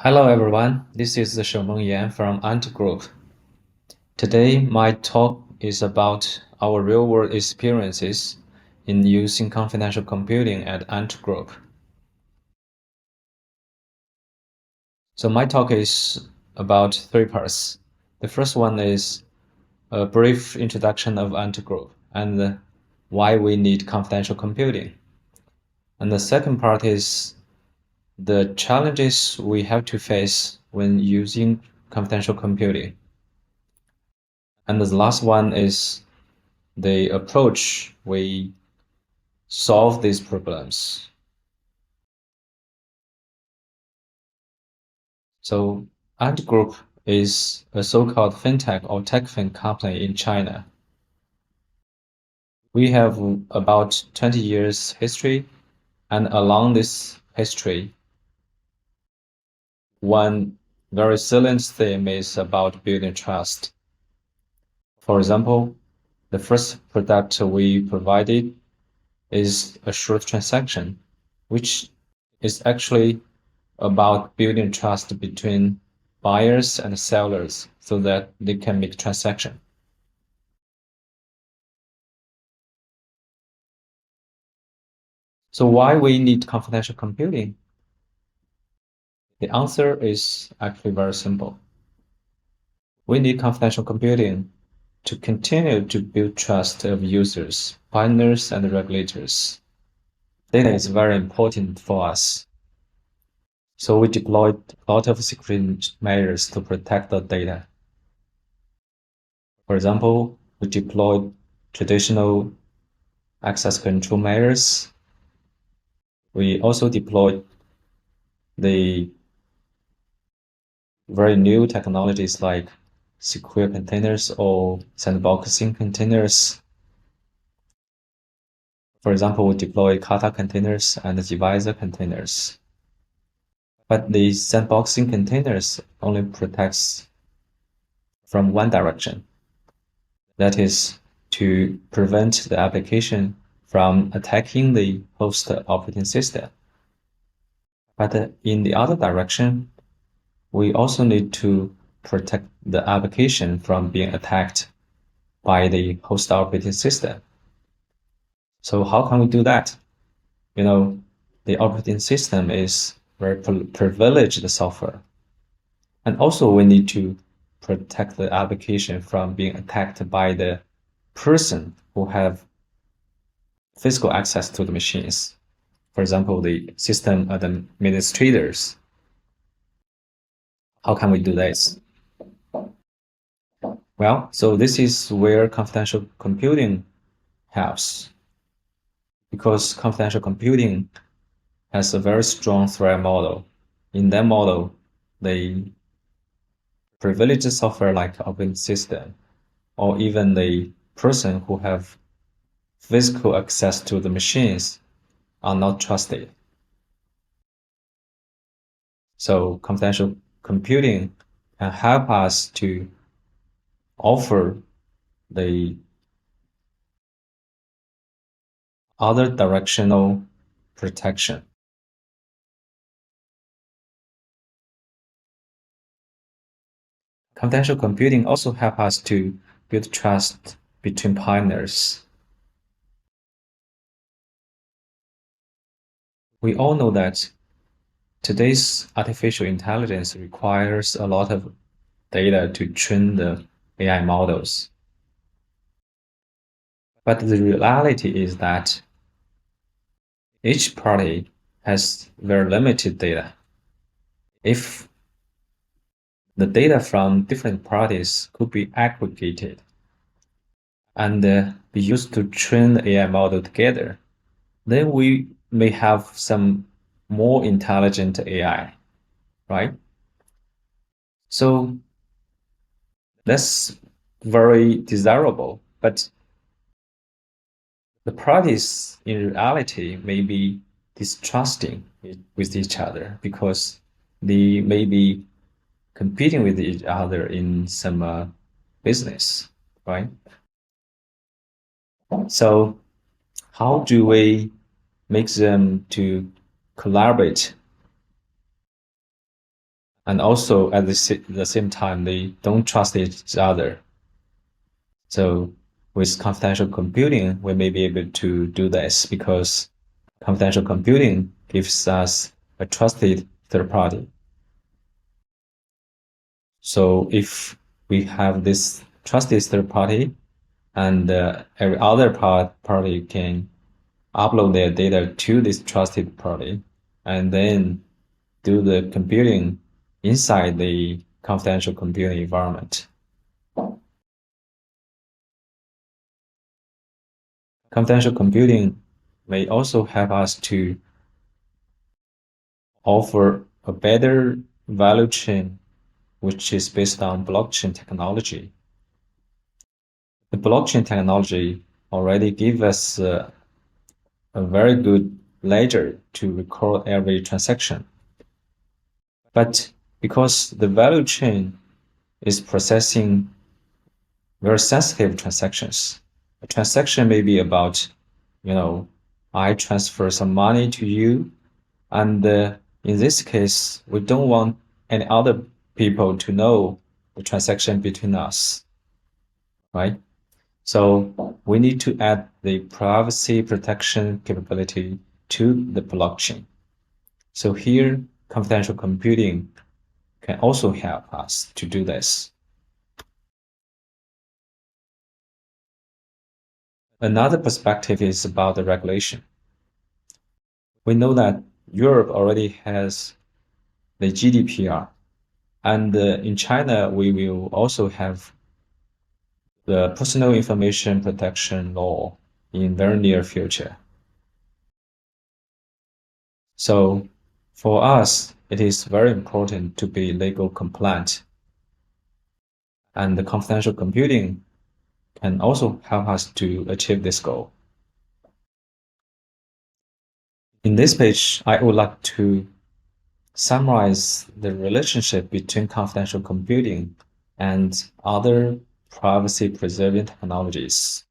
Hello everyone, this is Shoumeng from Ant Group. Today my talk is about our real-world experiences in using confidential computing at Ant Group. So my talk is about three parts. The first one is a brief introduction of Ant Group and why we need confidential computing. And the second part is the challenges we have to face when using confidential computing. And the last one is the approach we solve these problems. So Ant Group is a so-called FinTech or TechFin company in China. We have about 20 years history, and along this history, one very salient theme is about building trust. For example, the first product we provided is a short transaction, which is actually about building trust between buyers and sellers so that they can make transaction. So why we need confidential computing? The answer is actually very simple. We need confidential computing to continue to build trust of users, partners, and regulators. Data is very important for us. So we deployed a lot of security measures to protect the data. For example, we deployed traditional access control measures. We also deployed the very new technologies like secure containers or sandboxing containers. For example, we deploy kata containers and divisor containers. But the sandboxing containers only protects from one direction. That is to prevent the application from attacking the host operating system. But in the other direction, we also need to protect the application from being attacked by the host operating system. So how can we do that? The operating system is very privileged software. And also we need to protect the application from being attacked by the person who have physical access to the machines. For example, the system administrators. How can we do this? Well, so this is where confidential computing helps, because confidential computing has a very strong threat model. In that model, the privileged software like operating system or even the person who have physical access to the machines are not trusted. So confidential computing can help us to offer the other directional protection. Confidential computing also help us to build trust between partners. We all know that today's artificial intelligence requires a lot of data to train the AI models. But the reality is that each party has very limited data. If the data from different parties could be aggregated and be used to train the AI model together, then we may have some more intelligent AI, right? So that's very desirable, but the parties in reality may be distrusting with each other because they may be competing with each other in some business, right? So how do we make them to collaborate And also at the same time, they don't trust each other. So with confidential computing, we may be able to do this because confidential computing gives us a trusted third party. So if we have this trusted third party, and every other party can upload their data to this trusted party, and then do the computing inside the confidential computing environment. Confidential computing may also help us to offer a better value chain, which is based on blockchain technology. The blockchain technology already gives us a very good ledger to record every transaction. But because the value chain is processing very sensitive transactions, a transaction may be about, I transfer some money to you, and in this case, we don't want any other people to know the transaction between us, right? So we need to add the privacy protection capability to the blockchain. So here, confidential computing can also help us to do this. Another perspective is about the regulation. We know that Europe already has the GDPR, and in China, we will also have the personal information protection law in very near future. So for us, it is very important to be legal compliant, and the confidential computing can also help us to achieve this goal. In this page, I would like to summarize the relationship between confidential computing and other privacy-preserving technologies.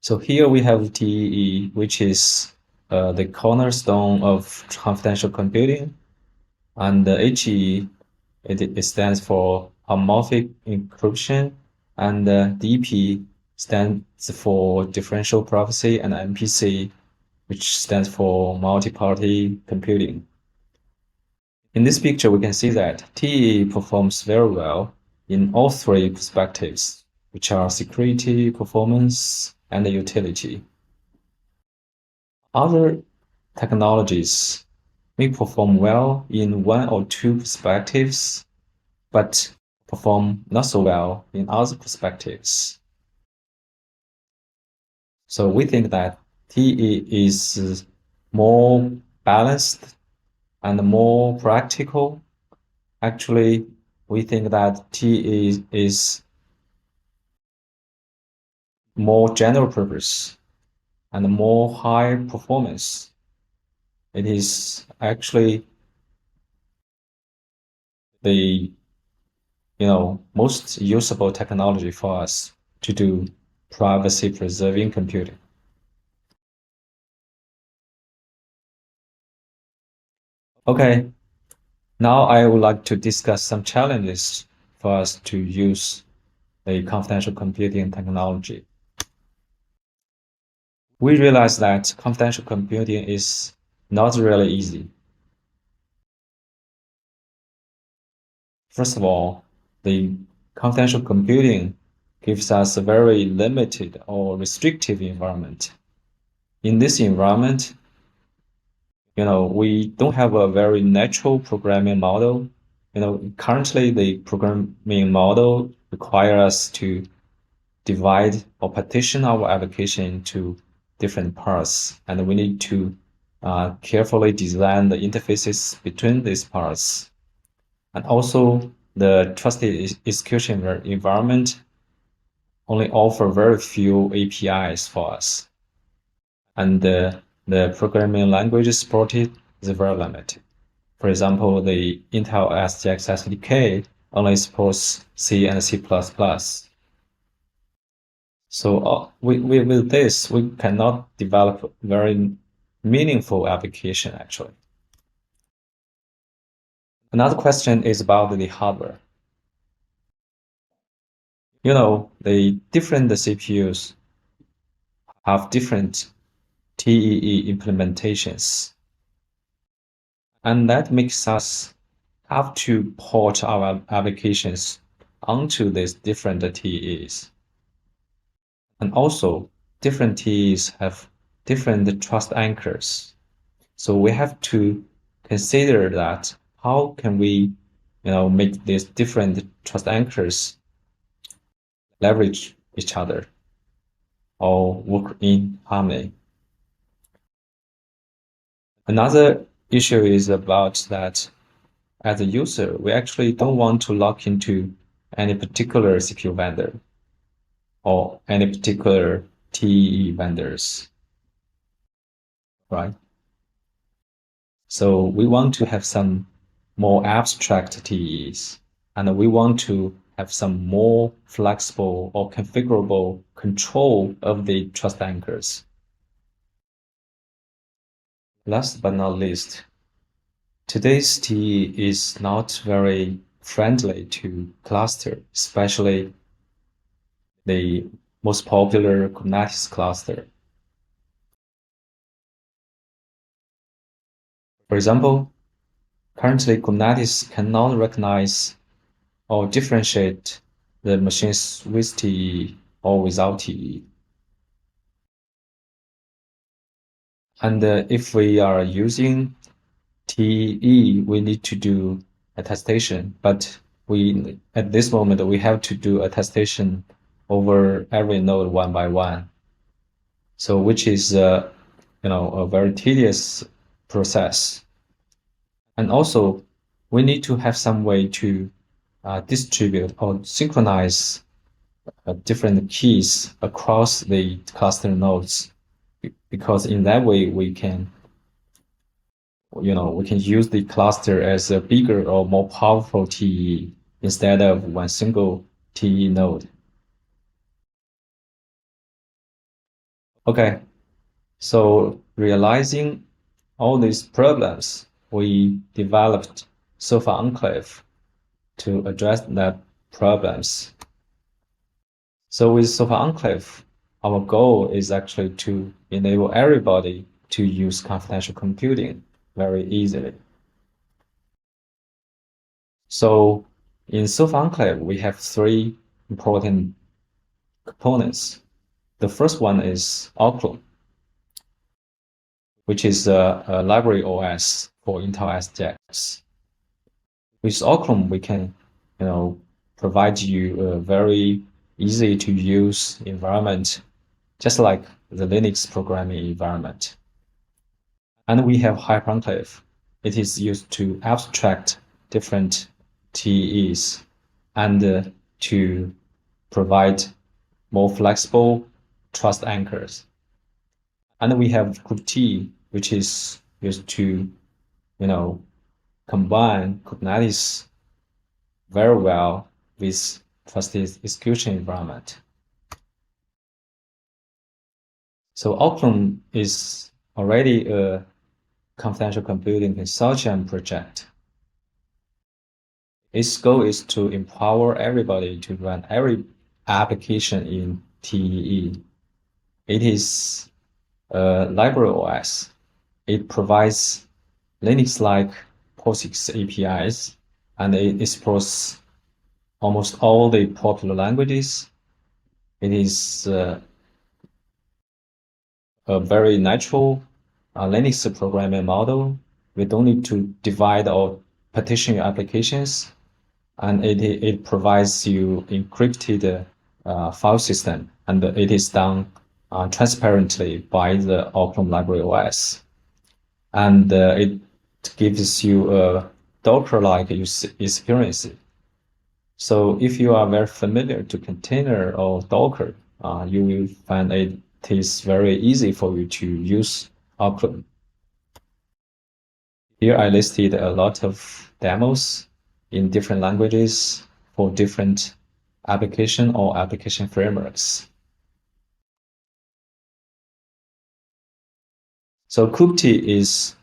So here we have TEE, which is the cornerstone of confidential computing, and the HE, it stands for homomorphic encryption, and DP stands for differential privacy, and MPC, which stands for multi-party computing. In this picture, we can see that TE performs very well in all three perspectives, which are security, performance, and utility. Other technologies may perform well in one or two perspectives, but perform not so well in other perspectives. So we think that TE is more balanced and more practical. Actually, we think that TE is more general purpose and more high performance. It is actually the most usable technology for us to do privacy preserving computing. Okay, now I would like to discuss some challenges for us to use the confidential computing technology. We realize that confidential computing is not really easy. First of all, the confidential computing gives us a very limited or restrictive environment. In this environment, we don't have a very natural programming model. Currently the programming model requires us to divide or partition our application into different parts, and we need to carefully design the interfaces between these parts. And also, the trusted execution environment only offer very few APIs for us, and the programming language supported is very limited. For example, the Intel SGX SDK only supports C and C++. So with this, we cannot develop very meaningful application actually. Another question is about the hardware. The different CPUs have different TEE implementations, and that makes us have to port our applications onto these different TEEs. And also, different TEEs have different trust anchors. So we have to consider that how can we, make these different trust anchors leverage each other or work in harmony. Another issue is about that as a user, we actually don't want to lock into any particular CPU vendor or any particular TE vendors, right? So we want to have some more abstract TEs, and we want to have some more flexible or configurable control of the trust anchors. Last but not least, today's TE is not very friendly to cluster, especially the most popular Kubernetes cluster. For example, currently Kubernetes cannot recognize or differentiate the machines with TE or without TE. And if we are using TE, we need to do attestation, but at this moment we have to do attestation over every node one by one. So which is a very tedious process. And also we need to have some way to distribute or synchronize different keys across the cluster nodes, because in that way we can use the cluster as a bigger or more powerful TE instead of one single TE node. Okay, so realizing all these problems, we developed Sofa Enclave to address that problems. So with Sofa Enclave, our goal is actually to enable everybody to use confidential computing very easily. So in Sofa Enclave, we have three important components. The first one is Auckland, which is a library OS for Intel SGX. With Auckland, we can, provide you a very easy to use environment, just like the Linux programming environment. And we have HyperEnclave. It is used to abstract different TEs and to provide more flexible trust anchors. And we have Crypti, which is used to, combine Kubernetes very well with trusted execution environment. So Auckland is already a confidential computing consortium project. Its goal is to empower everybody to run every application in TEE. It is a library OS. It provides Linux-like POSIX APIs, and it explores almost all the popular languages. It is a very natural Linux programming model. We don't need to divide or partition your applications, and it provides you encrypted file system, and it is done transparently by the Auckland Library OS. And it gives you a Docker-like experience. So if you are very familiar to container or Docker, you will find it is very easy for you to use Auckland. Here I listed a lot of demos in different languages for different application or application frameworks. So Crypti is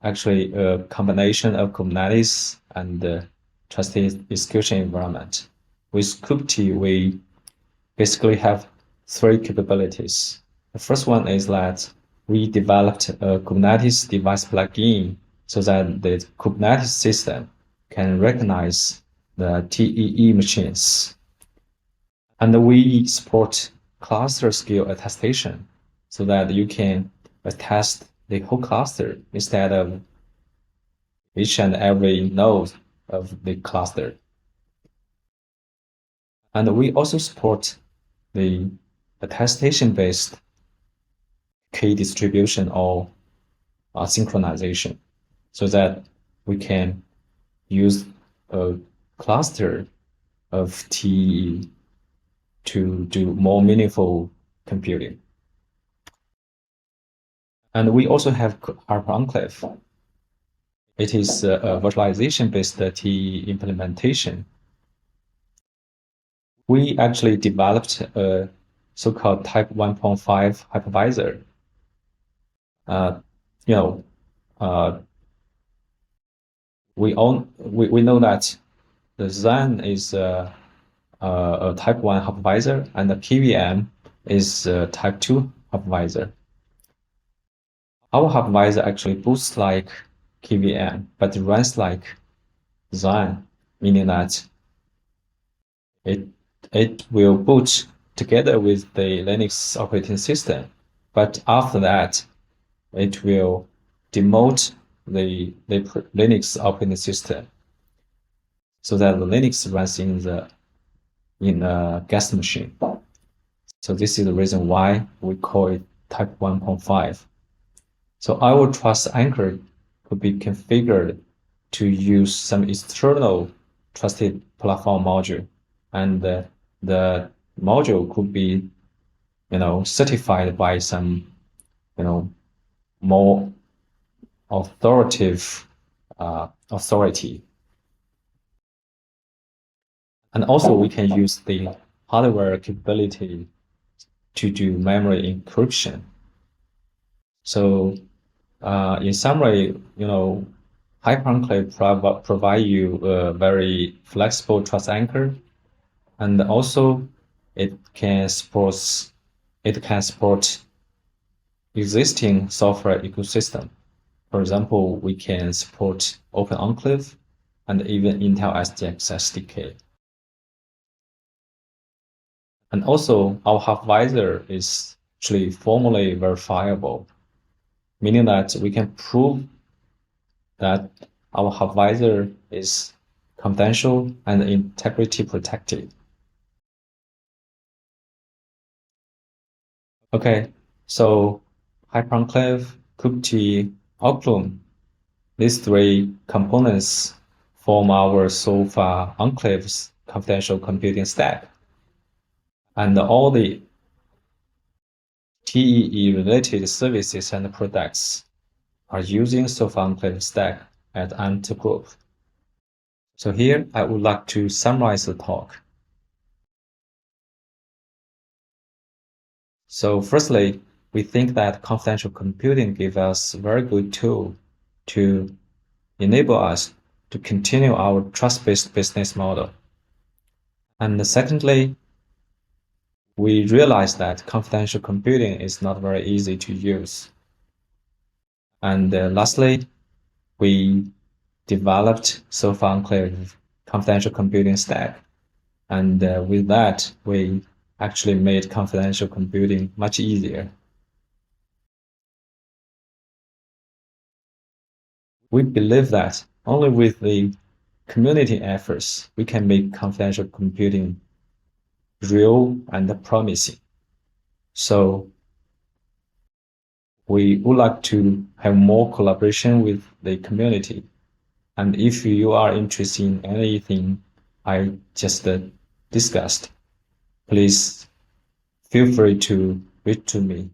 actually a combination of Kubernetes and trusted execution environment. With Crypti, we basically have three capabilities. The first one is that we developed a Kubernetes device plugin so that the Kubernetes system can recognize the TEE machines. And we support cluster scale attestation so that you can attest the whole cluster instead of each and every node of the cluster. And we also support the attestation-based key distribution or synchronization so that we can use a cluster of TEE to do more meaningful computing. And we also have Hyper-Enclave. It is a virtualization-based TEE implementation. We actually developed a so-called Type 1.5 hypervisor. We know that the Zen is a Type 1 hypervisor and the KVM is a Type 2 hypervisor. Our hypervisor actually boosts like KVM, but runs like Zen, meaning that it will boot together with the Linux operating system, but after that, it will demote the Linux operating system so that the Linux runs in a guest machine. So this is the reason why we call it Type 1.5. So our trust anchor could be configured to use some external trusted platform module, and the module could be, certified by some, more authoritative authority. And also we can use the hardware capability to do memory encryption. So in summary, Hyper-Enclave provide you a very flexible trust anchor, and also it can support existing software ecosystem. For example, we can support Open-Enclave and even Intel SGX SDK. And also, our hypervisor is actually formally verifiable, meaning that we can prove that our hypervisor is confidential and integrity protected. Okay, so Hyper-Enclave, Crypti, Auckland, these three components form our so far Enclave's confidential computing stack. And all the TEE related services and products are using Sofa Enclave stack at Ant Group. So here I would like to summarize the talk. So firstly, we think that confidential computing gives us a very good tool to enable us to continue our trust-based business model. And secondly, we realize that confidential computing is not very easy to use. And lastly, we developed Sofa Enclave confidential computing stack. And with that, we actually made confidential computing much easier. We believe that only with the community efforts, we can make confidential computing real and promising. So we would like to have more collaboration with the community. And if you are interested in anything I just discussed, please feel free to reach to me.